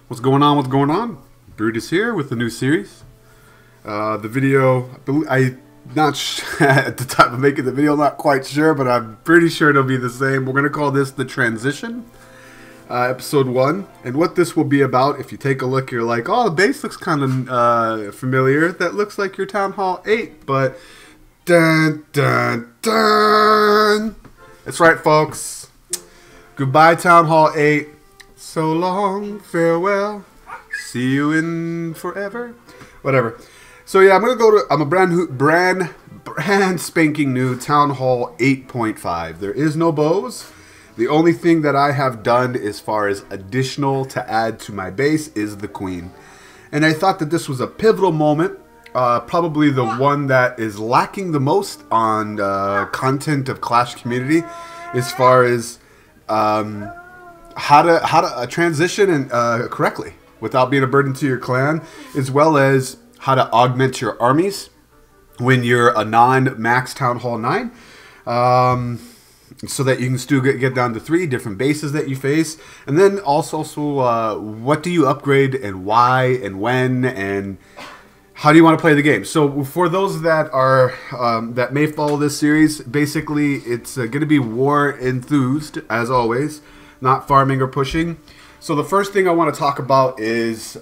What's going on? What's going on? Brutus here with the new series. The video, I'm not at the time of making the video, I'm not quite sure, but I'm pretty sure it'll be the same. We're going to call this The Transition, episode 1. And what this will be about, if you take a look, you're like, oh, the base looks kind of familiar. That looks like your Town Hall 8, but dun, dun, dun. That's right, folks. Goodbye, Town Hall 8. So long, farewell. See you in forever. Whatever. So yeah, I'm a brand spanking new Town Hall 8.5. There is no bows. The only thing that I have done as far as additional to add to my base is the queen. And I thought that this was a pivotal moment. Probably the one that is lacking the most on content of Clash community as far as how to transition and correctly without being a burden to your clan, as well as how to augment your armies when you're a non-max Town Hall 9, so that you can still get down to 3 different bases that you face, and then also what do you upgrade and why and when and how do you want to play the game. So for those that are that may follow this series, basically it's going to be war enthused as always, not farming or pushing. So the first thing I want to talk about is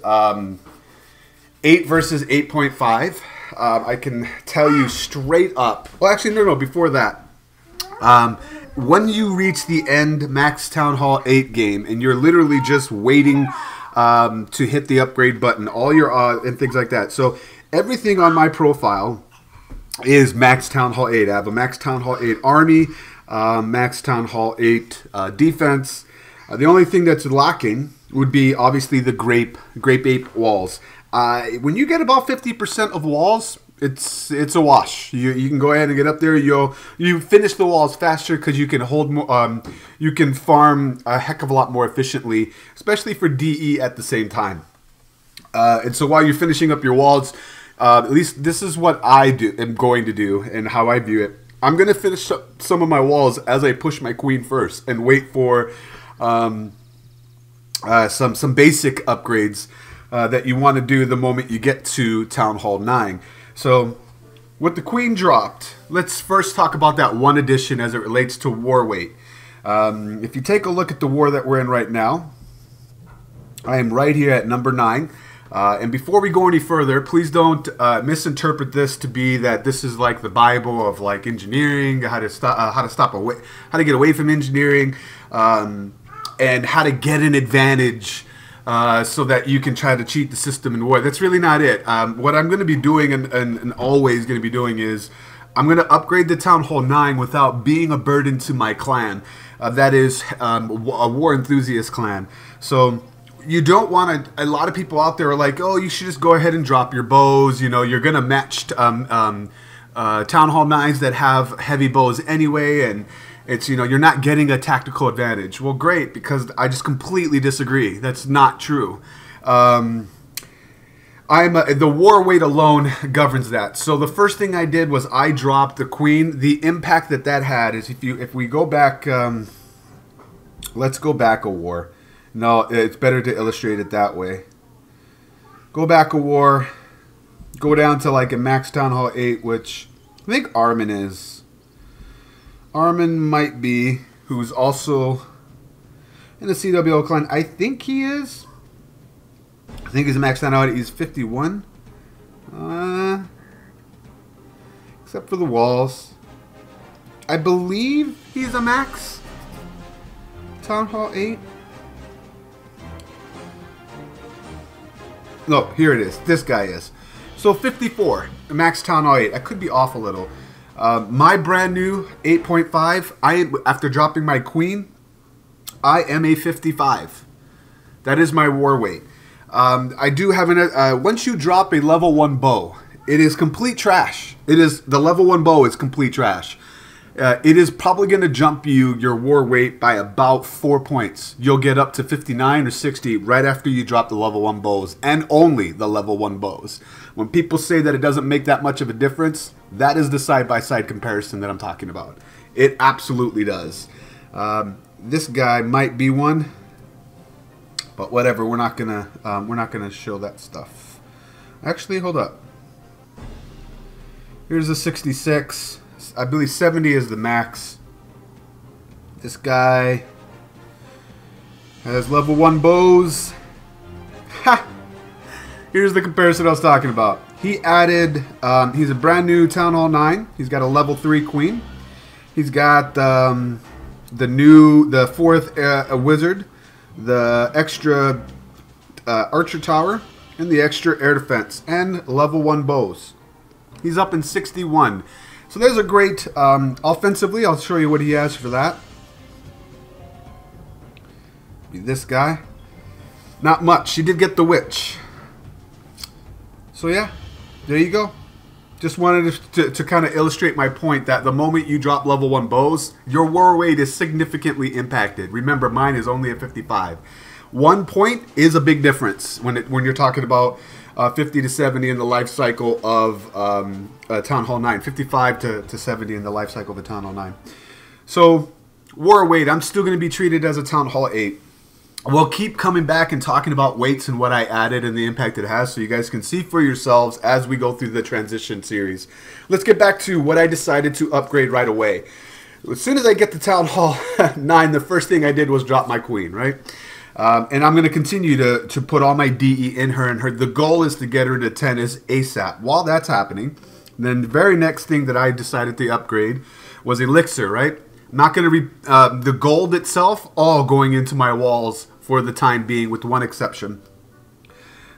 8 versus 8.5. I can tell you straight up. Well, actually, no. Before that, when you reach the end max Town Hall 8 game and you're literally just waiting to hit the upgrade button, all your and things like that. So everything on my profile is max Town Hall 8. I have a max Town Hall 8 army, max Town Hall 8 defense. The only thing that's lacking would be obviously the grape ape walls. When you get about 50% of walls, it's a wash. You can go ahead and get up there. You finish the walls faster because you can hold more. You can farm a heck of a lot more efficiently, especially for DE at the same time. And so while you're finishing up your walls, at least this is what I am going to do and how I view it. I'm going to finish up some of my walls as I push my queen first and wait for some basic upgrades that you want to do the moment you get to Town Hall 9. So with the queen dropped, let's first talk about that one addition as it relates to war weight. If you take a look at the war that we're in right now, I am right here at number 9. And before we go any further, please don't misinterpret this to be that this is like the Bible of like engineering, how to get away from engineering, and how to get an advantage so that you can try to cheat the system in war. That's really not it. What I'm going to be doing and always going to be doing is I'm going to upgrade the Town Hall 9 without being a burden to my clan. That is a war enthusiast clan. So you don't want to, a lot of people out there are like, oh, you should just go ahead and drop your bows. You know, you're going to match Town Hall 9s that have heavy bows anyway, and it's, you know, you're not getting a tactical advantage. Well, great, because I just completely disagree. That's not true. The war weight alone governs that. So the first thing I did was I dropped the queen. The impact that had is if we go back, let's go back a war. No, it's better to illustrate it that way. Go back a war. Go down to like a max Town Hall 8, which I think Armin is. Armin might be, who's also in the CWO clan. I think he is. I think he's maxed out. He's 51. Except for the walls. I believe he's a max Town Hall 8. No, here it is. This guy is. So 54, max Town Hall 8. I could be off a little. My brand new 8.5, after dropping my queen, I am a 55. That is my war weight. I do have once you drop a level 1 bow, it is complete trash. The level 1 bow is complete trash. It is probably going to jump your war weight by about 4 points. You'll get up to 59 or 60 right after you drop the level 1 bows, and only the level 1 bows. When people say that it doesn't make that much of a difference, that is the side-by-side comparison that I'm talking about. It absolutely does. This guy might be one. But whatever, we're not gonna show that stuff. Actually, hold up. Here's a 66. I believe 70 is the max. This guy has level 1 bows. Ha! Here's the comparison I was talking about. He added, he's a brand new Town Hall 9. He's got a level 3 queen. He's got the 4th wizard, the extra archer tower, and the extra air defense, and level 1 bows. He's up in 61. So there's a great, offensively, I'll show you what he has for that. This guy. Not much. He did get the witch. So yeah, there you go. Just wanted to kind of illustrate my point that the moment you drop level 1 bows, your war weight is significantly impacted. Remember, mine is only at 55. 1 point is a big difference when you're talking about 50 to 70 in the life cycle of Town Hall 9. 55 to 70 in the life cycle of the Town Hall 9. So, war weight, I'm still going to be treated as a Town Hall 8. We'll keep coming back and talking about weights and what I added and the impact it has so you guys can see for yourselves as we go through the transition series. Let's get back to what I decided to upgrade right away. As soon as I get to Town Hall 9, the first thing I did was drop my queen, right? And I'm going to continue to put all my DE in her, and the goal is to get her to 10 is ASAP. While that's happening, then the very next thing that I decided to upgrade was Elixir, right? I'm not going to the gold itself all going into my walls for the time being, with one exception.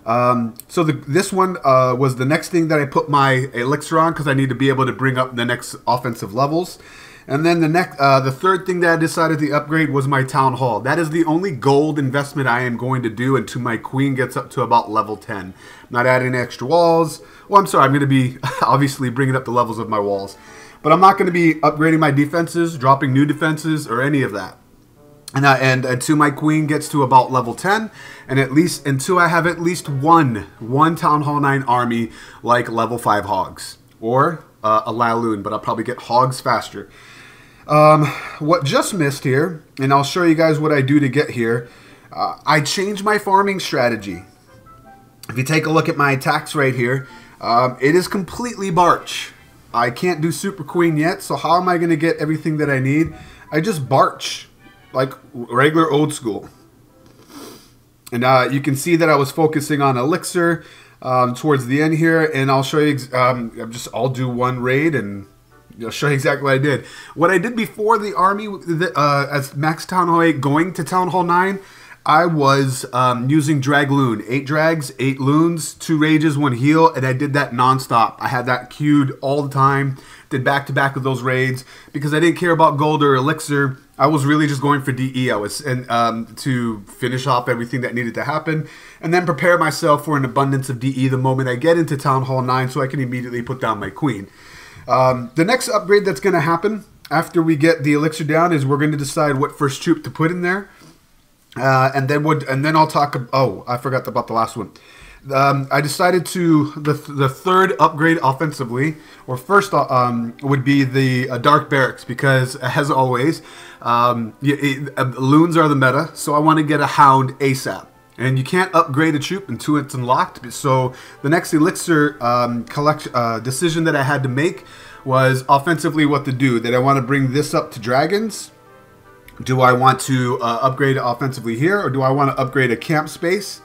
So this one was the next thing that I put my Elixir on because I need to be able to bring up the next offensive levels. And then the third thing that I decided to upgrade was my Town Hall. That is the only gold investment I am going to do until my queen gets up to about level 10. I'm not adding extra walls. Well, I'm sorry, I'm going to be obviously bringing up the levels of my walls. But I'm not going to be upgrading my defenses, dropping new defenses, or any of that. And until my queen gets to about level 10, and at least until I have at least one Town Hall 9 army like level 5 hogs. Or a Laloon, but I'll probably get hogs faster. What just missed here, and I'll show you guys what I do to get here, I changed my farming strategy. If you take a look at my attacks right here, it is completely barch. I can't do Super Queen yet, so how am I going to get everything that I need? I just barch, like regular old school. And you can see that I was focusing on Elixir towards the end here, and I'll show you, I'll do one raid and I'll show you exactly what I did. What I did before the army, as Max Town Hall 8 going to Town Hall 9, I was using Drag Loon. 8 drags, 8 loons, 2 rages, 1 heal, and I did that non-stop. I had that queued all the time, did back-to-back of those raids, because I didn't care about gold or elixir. I was really just going for DE. I was to finish off everything that needed to happen, and then prepare myself for an abundance of DE the moment I get into Town Hall 9 so I can immediately put down my queen. The next upgrade that's going to happen after we get the elixir down is we're going to decide what first troop to put in there. And then I'll talk. Oh, I forgot about the last one. I decided to the third upgrade offensively, or first would be the dark barracks, because as always, loons are the meta. So I want to get a hound ASAP, and you can't upgrade a troop until it's unlocked. So the next elixir decision that I had to make was offensively what to do. Did I want to bring this up to dragons? Do I want to upgrade offensively here, or do I want to upgrade a camp space?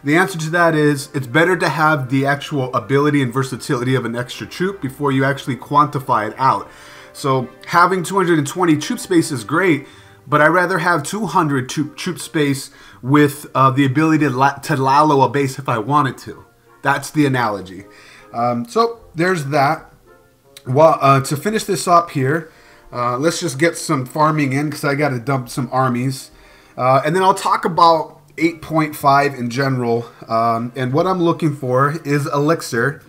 The answer to that is it's better to have the actual ability and versatility of an extra troop before you actually quantify it out. So having 220 troop space is great, but I'd rather have 200 troop space with the ability to Lalo a base if I wanted to. That's the analogy. So there's that. Well, to finish this up here, let's just get some farming in because I got to dump some armies. And then I'll talk about 8.5 in general. And what I'm looking for is elixir.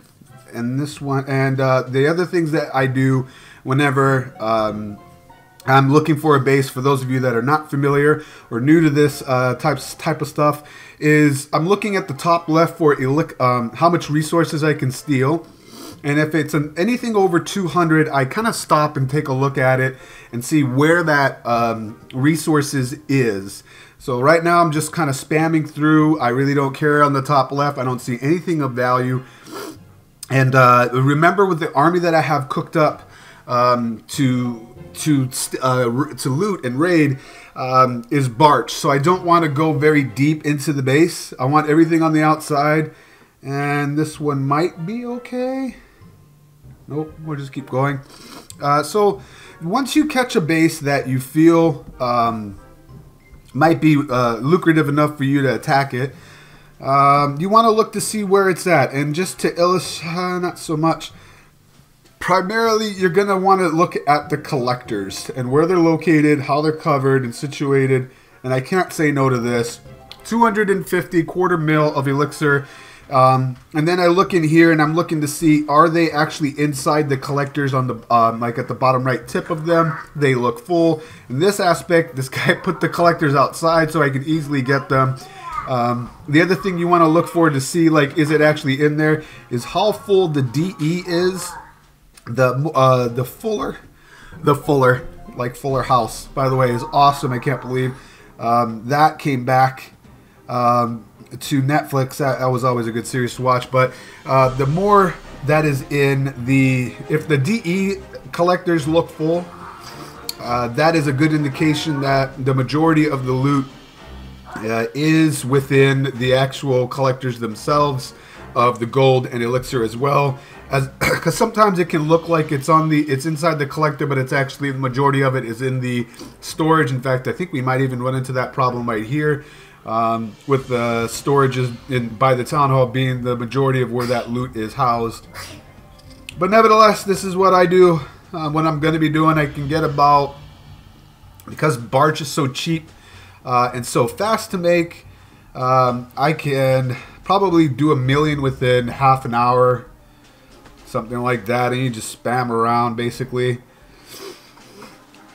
And this one, and the other things that I do whenever I'm looking for a base, for those of you that are not familiar or new to this type of stuff, is I'm looking at the top left for how much resources I can steal. And if it's anything over 200, I kind of stop and take a look at it and see where that resources is. So right now I'm just kind of spamming through. I really don't care on the top left. I don't see anything of value. And remember, with the army that I have cooked up to loot and raid is Barch. So I don't want to go very deep into the base. I want everything on the outside. And this one might be okay. Nope, we'll just keep going. So once you catch a base that you feel might be lucrative enough for you to attack it, you want to look to see where it's at. And just to illustrate, not so much. Primarily, you're going to want to look at the collectors and where they're located, how they're covered and situated. And I can't say no to this. 250 quarter mil of elixir. And then I look in here and I'm looking to see, are they actually inside the collectors on the like at the bottom right tip of them? They look full. In this aspect, this guy put the collectors outside so I can easily get them. The other thing you want to look for to see, like, is it actually in there, is how full the DE is. The Fuller, like Fuller House, by the way, is awesome. I can't believe that came back to Netflix. That was always a good series to watch. But the more that is in the, if the DE collectors look full, that is a good indication that the majority of the loot is within the actual collectors themselves of the gold and elixir as well. Because sometimes it can look like it's inside the collector, but it's actually the majority of it is in the storage. In fact, I think we might even run into that problem right here with the storages by the town hall being the majority of where that loot is housed. But nevertheless, this is what I do when I'm going to be doing. I can get about, because Barch is so cheap and so fast to make, I can probably do 1 million within half an hour. Something like that, and you just spam around basically.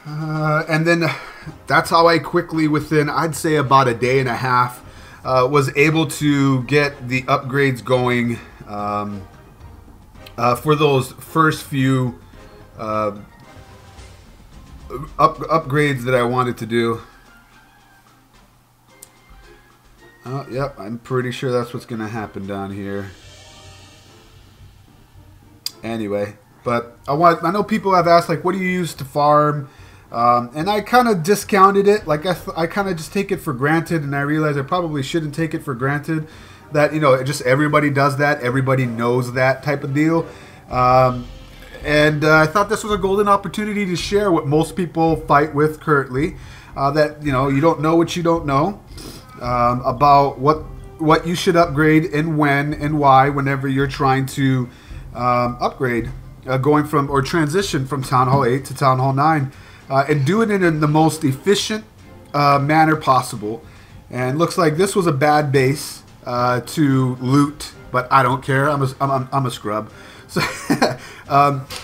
And then that's how I quickly, within I'd say about a day and a half, was able to get the upgrades going for those first few upgrades that I wanted to do. Yep, I'm pretty sure that's what's going to happen down here. Anyway, but I know people have asked, like, what do you use to farm? And I kind of discounted it. Like, I kind of just take it for granted, and I realize I probably shouldn't take it for granted. That, you know, just everybody does that. Everybody knows that type of deal. And I thought this was a golden opportunity to share what most people fight with currently. That, you know, you don't know what you don't know about what you should upgrade and when and why whenever you're trying to upgrade, going from or transition from Town Hall 8 to Town Hall 9, and do it in the most efficient manner possible. And looks like this was a bad base to loot, but I don't care. I'm a scrub. So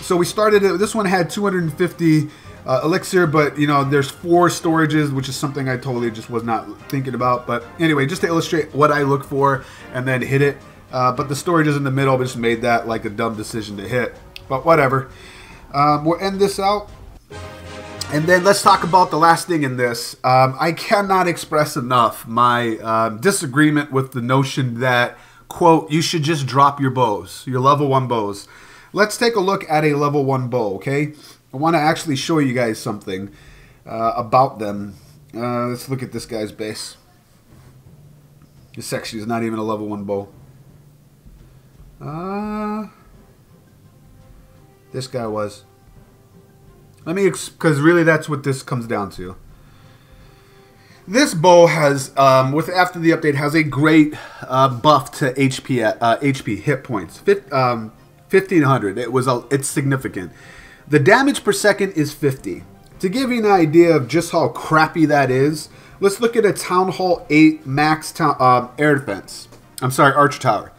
so we started it. This one had 250 elixir, but you know there's 4 storages, which is something I totally just was not thinking about. But anyway, just to illustrate what I look for and then hit it. But the storage is in the middle. I just made that like a dumb decision to hit. But whatever. We'll end this out. And then let's talk about the last thing in this. I cannot express enough my disagreement with the notion that, quote, you should just drop your bows, your level 1 bows. Let's take a look at a level 1 bow, okay? I want to actually show you guys something about them. Let's look at this guy's base. This actually is not even a level 1 bow. This guy was. Let me, because really that's what this comes down to. This bow has, after the update, has a great buff to HP hit points. 1500. It's significant. The damage per second is 50. To give you an idea of just how crappy that is, let's look at a Town Hall 8 max air defense. I'm sorry, Archer Tower.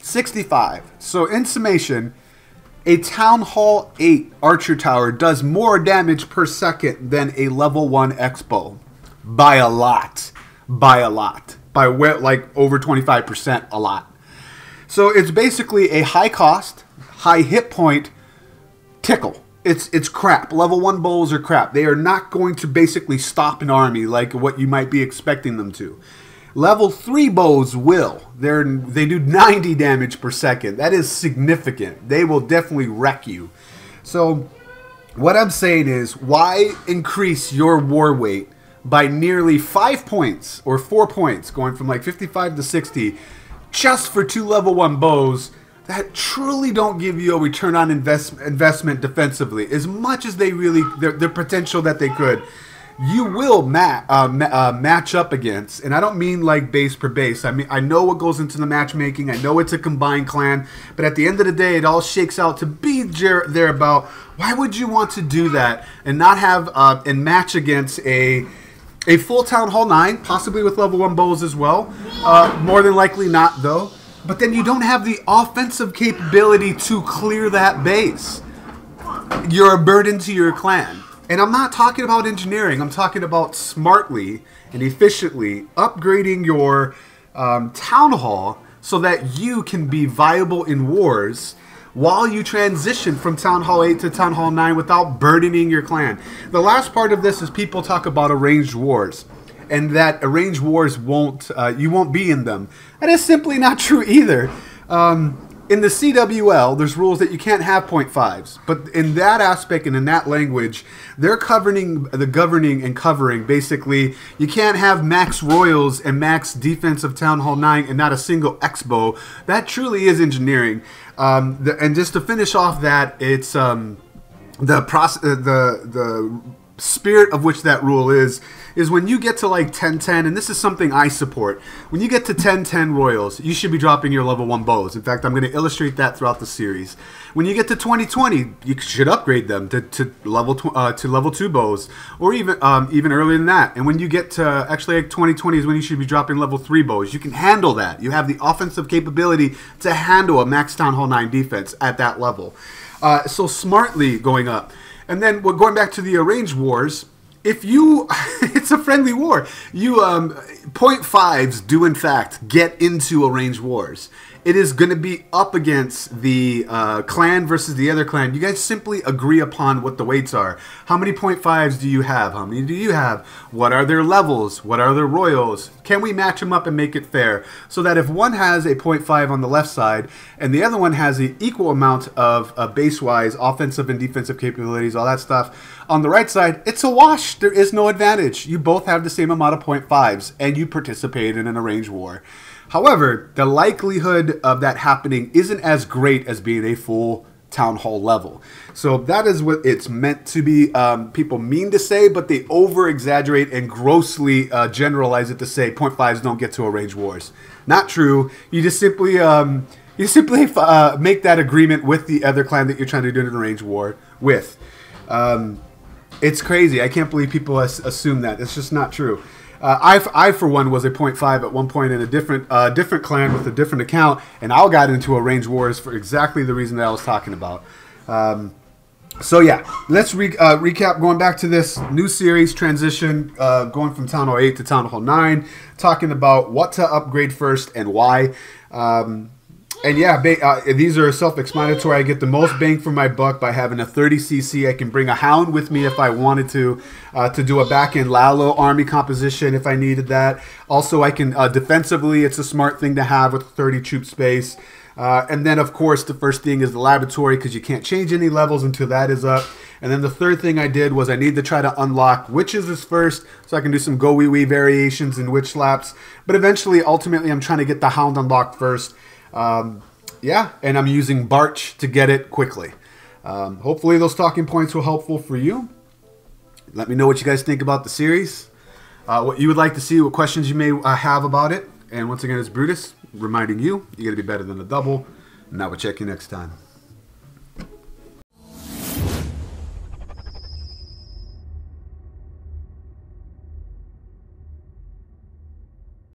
65. So in summation, a Town Hall 8 Archer Tower does more damage per second than a level 1 X-Bow. By a lot. By a lot. By like over 25%, a lot. So it's basically a high cost, high hit point tickle. it's crap. Level 1 bows are crap. They are not going to basically stop an army like what you might be expecting them to. Level 3 bows will. They do 90 damage per second. That is significant. They will definitely wreck you. So what I'm saying is, why increase your war weight by nearly 5 points or 4 points, going from like 55 to 60, just for 2 level 1 bows that truly don't give you a return on investment defensively, as much as they really, their potential that they could. You will match up against, and I don't mean like base per base. I mean, I know what goes into the matchmaking. I know it's a combined clan, but at the end of the day, it all shakes out to be there about. Why would you want to do that and not have and match against a full Town Hall 9, possibly with level 1 bows as well? More than likely not, though. But then you don't have the offensive capability to clear that base. You're a burden to your clan. And I'm not talking about engineering. I'm talking about smartly and efficiently upgrading your town hall so that you can be viable in wars while you transition from Town Hall 8 to Town Hall 9 without burdening your clan. The last part of this is people talk about arranged wars, and that arranged wars you won't be in them. That is simply not true either. In the CWL, there's rules that you can't have 0.5s, but in that aspect and in that language, they're governing and covering. Basically, you can't have max royals and max defense of Town Hall 9 and not a single X-bow. That truly is engineering. And just to finish off that, it's the spirit of which that rule is when you get to like 10-10, and this is something I support. When you get to 10-10 royals, you should be dropping your level 1 bows. In fact, I'm going to illustrate that throughout the series. When you get to 20-20, you should upgrade them to level 2 bows, or even earlier than that. And when you get to actually like 20-20 is when you should be dropping level 3 bows. You can handle that. You have the offensive capability to handle a max Town Hall 9 defense at that level. So smartly going up. And then we're going back to the arranged wars. If you, it's a friendly war. You 0.5s do in fact get into arranged wars. It is going to be up against the clan versus the other clan. You guys simply agree upon what the weights are. How many 0.5s do you have? How many do you have? What are their levels? What are their royals? Can we match them up and make it fair? So that if one has a 0.5 on the left side and the other one has the equal amount of base-wise offensive and defensive capabilities, all that stuff, on the right side, it's a wash. There is no advantage. You both have the same amount of 0.5s and you participate in an arranged war. However, the likelihood of that happening isn't as great as being a full Town Hall level. So that is what it's meant to be. People mean to say, but they over-exaggerate and grossly generalize it to say 0.5s don't get to arranged wars. Not true. You just simply make that agreement with the other clan that you're trying to do an arranged war with. It's crazy. I can't believe people assume that. It's just not true. I for one was a 0.5 at one point in a different clan with a different account, and I got into arranged wars for exactly the reason that I was talking about. So yeah, let's recap. Going back to this new series transition, going from Town Hall 8 to Town Hall 9, talking about what to upgrade first and why. And yeah, these are self-explanatory. I get the most bang for my buck by having a 30cc. I can bring a hound with me if I wanted to do a back-end Lalo army composition if I needed that. Also, I can defensively, it's a smart thing to have with 30 troop space. And then, of course, the first thing is the laboratory because you can't change any levels until that is up. And then the third thing I did was I need to try to unlock witches is first so I can do some go wee wee variations and witch slaps. But eventually, ultimately, I'm trying to get the hound unlocked first. Yeah, and I'm using Barch to get it quickly. Hopefully those talking points were helpful for you. Let me know what you guys think about the series, what you would like to see, what questions you may have about it. And once again, it's Brutus reminding you, you got to be better than a double. And I will check you next time.